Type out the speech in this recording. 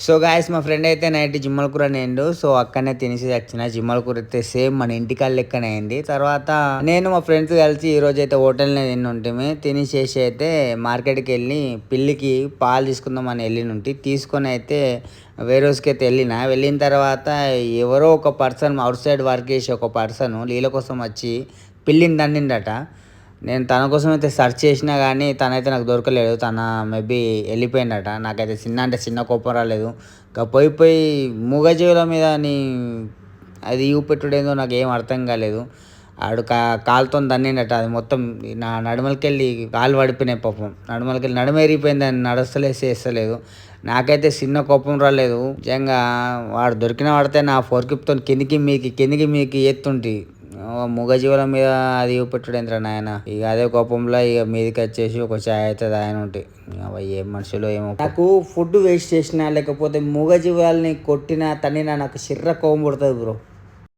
So guys మా friend అయితే night జిమ్మల కూర నేండు. సో అక్కడనే తినేసి వచ్చిన. జిమ్మల కూర అయితే సేమ్ మన ఇంటికాడ లెక్కనే అయింది. తర్వాత నేను మా ఫ్రెండ్స్ కలిసి ఈ రోజు అయితే హోటల్నే తిని ఉంటే తినేసేసి అయితే మార్కెట్కి వెళ్ళి పిల్లికి పాలు తీసుకుందామని వెళ్ళినుంటి. తీసుకొని అయితే వేరే రోజుకి అయితే వెళ్ళిన తర్వాత ఎవరో ఒక పర్సన్ అవుట్ సైడ్ వర్క్ చేసి ఒక పర్సన్ నీళ్ళ కోసం వచ్చి పిల్లిని దండిండట. నేను తన కోసం అయితే సెర్చ్ చేసినా కానీ తనైతే నాకు దొరకలేదు. తన మేబీ వెళ్ళిపోయిందట. నాకైతే చిన్న కోపం రాలేదు. ఇంకా పోయి మూగజీవుల మీద అది చూపెట్టుడేందో నాకు ఏం అర్థం కాలేదు. ఆడు కాలుతో దన్నిండట. అది మొత్తం నా నడుమలకెళ్ళి కాలు పడిపోయినాయి పాపం. నడుమలకెళ్ళి నడుమ ఎరిగిపోయింది. అని చేస్తలేదు. నాకైతే చిన్న కోపం రాలేదు. నిజంగా వాడు దొరికిన వాడితే నా ఫోర్కిప్తో కిందికి మీకి ఎత్తుంటి. మూగజీవుల మీద అది చూపెట్టుడు ఏంద్రా నాయన. ఇక అదే కోపంలో ఇక మీదకి వచ్చేసి ఒక చాయ్ అయితే తాగిన ఉంటాయి. ఏం మనుషులు ఏమో. నాకు ఫుడ్ వేస్ట్ చేసినా లేకపోతే మూగజీవాలని కొట్టినా తన్నినా నాకు చిర్ర కోపం పుడుతుంది బ్రో.